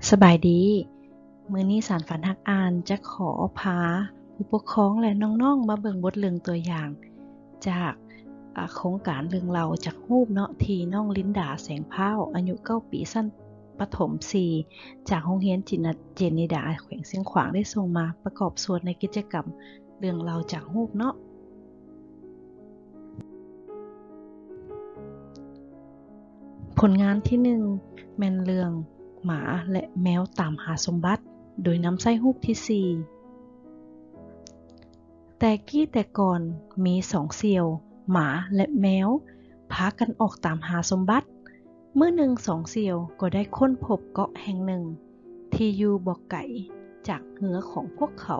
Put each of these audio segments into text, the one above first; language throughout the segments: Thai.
สบายดีมื้อนี้สารฝันฮักอ่านจะขอพาผู้ปกครองและน้องๆมาเบิ่งบทเรื่องตัวอย่างจากโครงการเรื่องเราจากรูปเนาะที่น้องลินดาแสงพร้าวอายุ9 ปีชั้นประถม 4จากโรงเรียนเจนิดาแขวงเสียงขวางได้ส่งมาประกอบส่วนในกิจกรรมเรื่องเราจากรูปเนาะผลงานที่1แม่นเรื่องหมาและแมวตามหาสมบัติโดยนำใส่รูปที่4แต่กี้แต่ก่อนมี2เสี่ยวหมาและแมวพากันออกตามหาสมบัติเมื่อหนึ่ง2เสี่ยวก็ได้ค้นพบเกาะแห่งหนึ่งที่อยู่บ่ไกลจากเหือของพวกเขา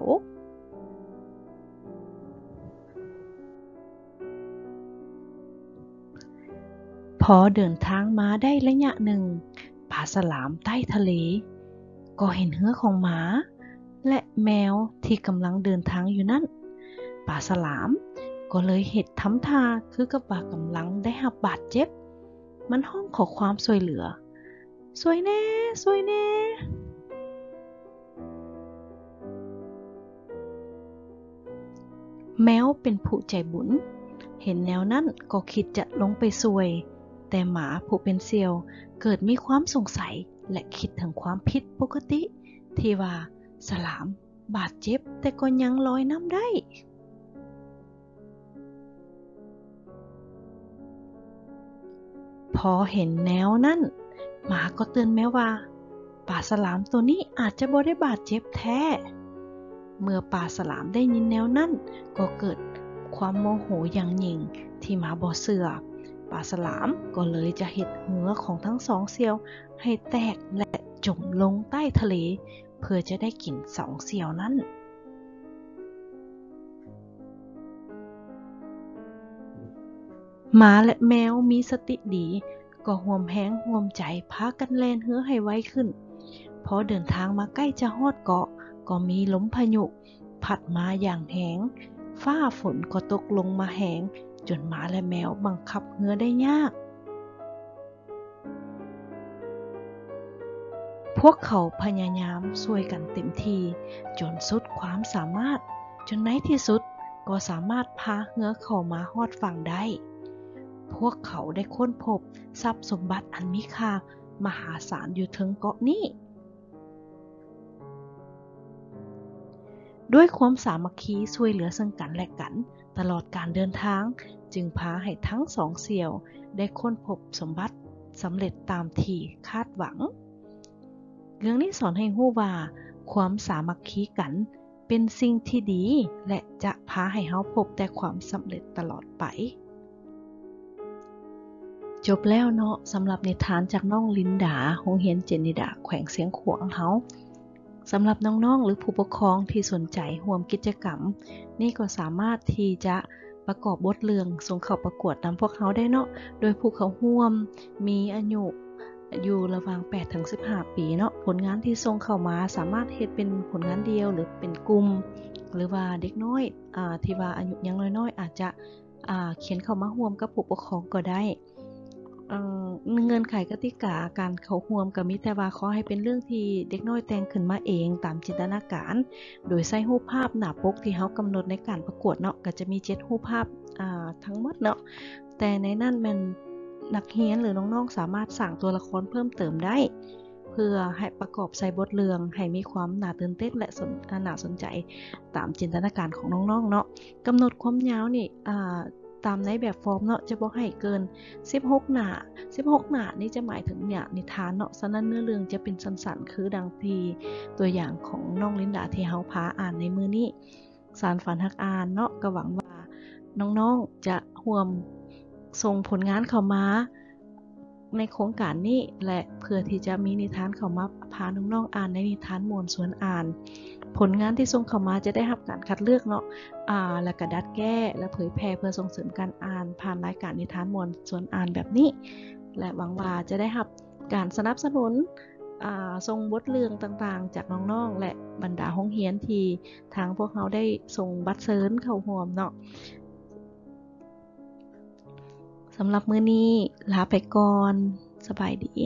พอเดินทางมาได้ระยะหนึ่งปลาฉลามใต้ทะเลก็เห็นเหือของหมาและแมวที่กำลังเดินทางอยู่นั่นปลาฉลามก็เลยเฮ็ดทำท่าคือกับว่ากำลังได้รับบาดเจ็บมันร้องขอความช่วยเหลือช่วยแน่ช่วยแน่แมวเป็นผู้ใจบุญเห็นแนวนั้นก็คิดจะลงไปช่วยแต่หมาผู้เป็นเสี่ยวเกิดมีความสงสัยและคิดถึงความผิดปกติที่ว่าฉลามบาดเจ็บแต่ก็ยังลอยน้ำได้พอเห็นแนวนั้นหมาก็เตือนแมวว่าปลาฉลามตัวนี้อาจจะบ่ได้บาดเจ็บแท้เมื่อปลาฉลามได้ยินแนวนั้นก็เกิดความโมโหอย่างยิ่งที่หมาบ่เชื่อปลาฉลามก็เลยจะเฮ็ดเหือของทั้งสองเสี่ยวให้แตกและจมลงใต้ทะเลเพื่อจะได้กินสองเสี่ยวนั้นหมาและแมวมีสติดีก็ร่วมแรงร่วมใจพากันแล่นเหือให้ไวขึ้นพอเดินทางมาใกล้จะฮอดเกาะก็มีลมพายุพัดมาอย่างแรงฟ้าฝนก็ตกลงมาแรงจนหมาและแมวบังคับเหือได้ยากพวกเขาพยายามช่วยกันเต็มที่จนสุดความสามารถจนในที่สุดก็สามารถพาเหือเข้ามาฮอดฝั่งได้พวกเขาได้ค้นพบทรัพย์สมบัติอันมีค่ามหาศาลอยู่ถึงเกาะนี้ ด้วยความสามัคคีช่วยเหลือซึ่งกันและกันตลอดการเดินทางจึงพาให้ทั้งสองเสี่ยวได้ค้นพบสมบัติสำเร็จตามที่คาดหวังเรื่องนี้สอนให้รู้ว่าความสามัคคีกันเป็นสิ่งที่ดีและจะพาให้เราพบแต่ความสำเร็จตลอดไปจบแล้วเนาะสำหรับนิทานจากน้องลินดาโรงเรียนเจนิดาแขวงเสียงขวางเฮาสำหรับน้องๆหรือผู้ปกครองที่สนใจร่วมกิจกรรมนี่ก็สามารถที่จะประกอบบทเรื่องส่งเข้าประกวดนำพวกเขาได้เนาะโดยผู้เข้าร่วมมีอายุอยู่ระหว่าง8-15 ปีเนาะผลงานที่ส่งเข้ามาสามารถเฮ็ดเป็นผลงานเดียวหรือเป็นกลุ่มหรือว่าเด็กน้อยที่ว่าอายุยังน้อยๆอาจจะเขียนเข้ามาร่วมกับผู้ปกครองก็ได้เงื่อนไขกติกาการเข้าร่วมก็มีแต่ว่าขอให้เป็นเรื่องที่เด็กน้อยแต่งขึ้นมาเองตามจินตนาการโดยใส่รูปภาพหน้าปกที่เรากำหนดในการประกวดเนาะก็จะมี7รูปภาพทั้งหมดเนาะแต่ในนั้นแม่นนักเรียนหรือน้องๆสามารถสร้างตัวละครเพิ่มเติมได้เพื่อให้ประกอบใส่บทเรื่องให้มีความน่าตื่นเต้นและน่าสนใจตามจินตนาการของน้องๆเนาะกำหนดความยาวนี่ตามในแบบฟอร์มเนาะจะบ่ให้เกิน16หน้า16หน้านี่จะหมายถึงเนี่ยนิทานเนาะฉะนั้นเนื้อเรื่องจะเป็นสั้นๆคือดังที่ตัวอย่างของน้องลินดาที่เฮาพาอ่านในมื้อนี้สารฝันฮักอ่านเนาะก็หวังว่าน้องๆจะร่วมส่งผลงานเข้ามาในโครงการนี้และเพื่อที่จะมีนิทานเข้ามาพาน้องๆอ่านในนิทานม่วนชวนอ่านผลงานที่ส่งเข้ามาจะได้รับการคัดเลือกเนาะและก็ดัดแก้และเผยแพร่เพื่อส่งเสริมการอ่านผ่านรายการนิทานม่วนชวนอ่านแบบนี้และหวังว่าจะได้รับการสนับสนุนส่งบทเรื่องต่างๆจากน้องๆและบรรดาโรงเรียนที่ทางพวกเราได้ส่งบัตรเชิญเข้าร่วมเนาะสำหรับมื้อนี้ลาไปก่อนสบายดี